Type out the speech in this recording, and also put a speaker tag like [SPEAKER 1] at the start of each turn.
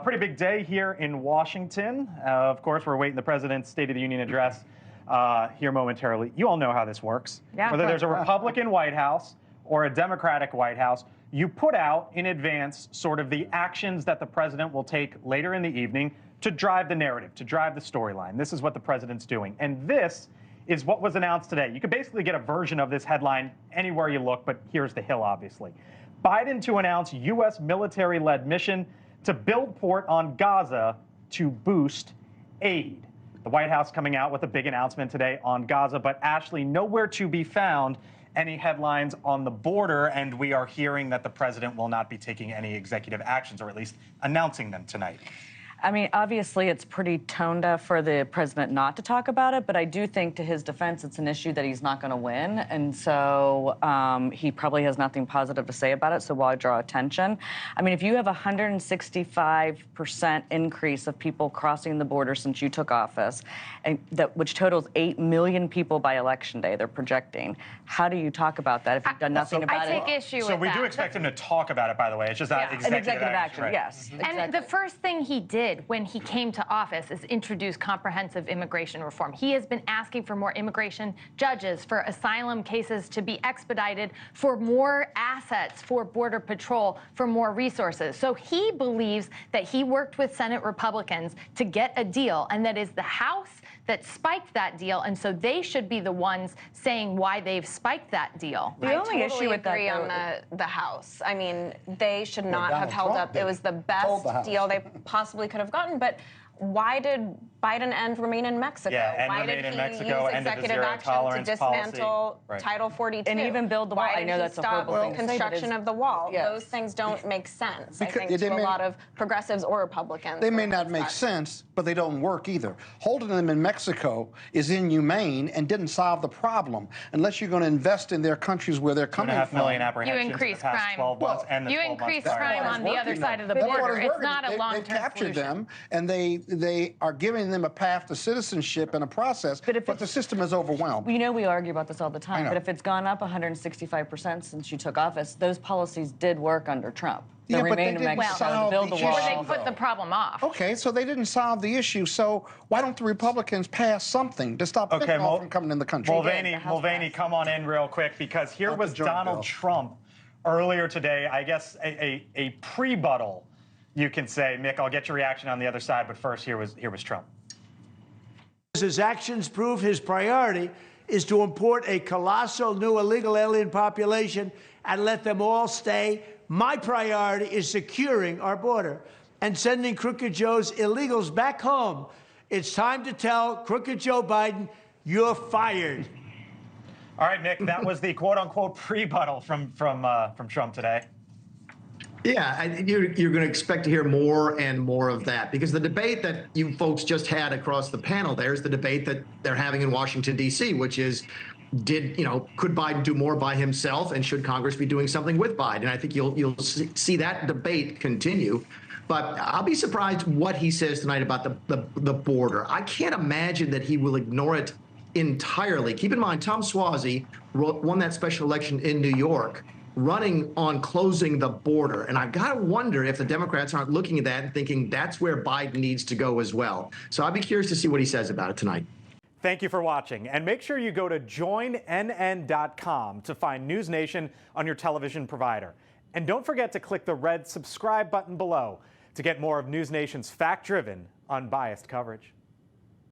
[SPEAKER 1] Pretty big day here in Washington. Of course, we're waiting the president's State of the Union address here momentarily. You all know how this works.
[SPEAKER 2] Yeah.
[SPEAKER 1] Whether there's a Republican White House or a Democratic White House, you put out in advance sort of the actions that the president will take later in the evening to drive the narrative, to drive the storyline. This is what the president's doing. And this is what was announced today. You could basically get a version of this headline anywhere you look, but here's the Hill, obviously. Biden to announce U.S. military-led mission to build port on Gaza to boost aid. The White House coming out with a big announcement today on Gaza, but Ashley, nowhere to be found any headlines on the border, and we are hearing that the president will not be taking any executive actions, or at least announcing them tonight.
[SPEAKER 2] I mean, obviously, it's pretty tone deaf for the president not to talk about it, but I do think, to his defense, it's an issue that he's not going to win, and so he probably has nothing positive to say about it, so why draw attention? I mean, if you have a 165% increase of people crossing the border since you took office, and which totals 8 million people by Election Day, they're projecting, how do you talk about that if you've done nothing about it?
[SPEAKER 3] I take issue with that.
[SPEAKER 1] So we do expect him to talk about it, by the way. It's just not executive action, right?
[SPEAKER 2] Yes.
[SPEAKER 3] And
[SPEAKER 2] exactly.
[SPEAKER 3] the first thing he did when he came to office is introduce comprehensive immigration reform. He has been asking for more immigration judges, for asylum cases to be expedited, for more assets for Border Patrol, for more resources. So he believes that he worked with Senate Republicans to get a deal, and that is the House that spiked that deal, and so they should be the ones saying why they've spiked that deal.
[SPEAKER 4] The only issue with that, on the House. I mean, they should not have held up. It was the best deal they possibly could have gotten, but why did Biden remain in Mexico?
[SPEAKER 1] Yeah,
[SPEAKER 4] why did he use executive action to dismantle Title 42?
[SPEAKER 2] And even build the wall.
[SPEAKER 4] Why
[SPEAKER 2] I know that's a horrible thing to say,
[SPEAKER 4] construction of the wall.
[SPEAKER 2] Yes.
[SPEAKER 4] Those things don't make sense, I
[SPEAKER 5] Because
[SPEAKER 4] think, to a lot of progressives or Republicans.
[SPEAKER 5] They may not make sense, but they don't work either. Holding them in Mexico is inhumane and didn't solve the problem unless you're going to invest in their countries where they're coming from.
[SPEAKER 1] 2.5 million apprehensions
[SPEAKER 3] You increase
[SPEAKER 1] in the past
[SPEAKER 3] crime.
[SPEAKER 1] 12 months and the
[SPEAKER 3] You
[SPEAKER 1] 12 months
[SPEAKER 3] increase
[SPEAKER 1] prior.
[SPEAKER 3] crime on the other side of the
[SPEAKER 5] That's
[SPEAKER 3] border.
[SPEAKER 5] what
[SPEAKER 3] It's
[SPEAKER 5] working.
[SPEAKER 3] not a long-term
[SPEAKER 5] They've captured
[SPEAKER 3] solution.
[SPEAKER 5] them, and they are giving them a path to citizenship and a process, but the system is overwhelmed.
[SPEAKER 2] You know, we argue about this all the time,
[SPEAKER 5] I know.
[SPEAKER 2] but if it's gone up 165% since you took office, those policies did work under Trump.
[SPEAKER 5] Yeah, but
[SPEAKER 2] remain
[SPEAKER 5] they
[SPEAKER 2] in
[SPEAKER 5] didn't
[SPEAKER 2] Mexico,
[SPEAKER 5] solve
[SPEAKER 2] to build
[SPEAKER 5] the
[SPEAKER 2] the wall.
[SPEAKER 5] issue.
[SPEAKER 3] They put the problem off.
[SPEAKER 5] Okay, so they didn't solve the issue. So why don't the Republicans pass something to stop fentanyl from coming in the country?
[SPEAKER 1] Mulvaney, come on in real quick, because here was Donald Trump earlier today, I guess a pre-buttal, you can say. Mick, I'll get your reaction on the other side, but first, here was Trump.
[SPEAKER 6] His actions prove his priority is to import a colossal new illegal alien population and let them all stay. My priority is securing our border and sending Crooked Joe's illegals back home. It's time to tell Crooked Joe Biden, you're fired.
[SPEAKER 1] All right, Nick, that was the quote-unquote pre-buttal from Trump today.
[SPEAKER 7] Yeah, you're going to expect to hear more and more of that, because the debate that you folks just had across the panel, there's the debate that they're having in Washington, D.C., which is, could Biden do more by himself, and should Congress be doing something with Biden? I think you'll see that debate continue. But I'll be surprised what he says tonight about the border. I can't imagine that he will ignore it entirely. Keep in mind, Tom Suozzi won that special election in New York, running on closing the border. And I've got to wonder if the Democrats aren't looking at that and thinking that's where Biden needs to go as well. So I'll be curious to see what he says about it tonight.
[SPEAKER 1] Thank you for watching. And make sure you go to joinnn.com to find NewsNation on your television provider. And don't forget to click the red subscribe button below to get more of NewsNation's fact-driven, unbiased coverage.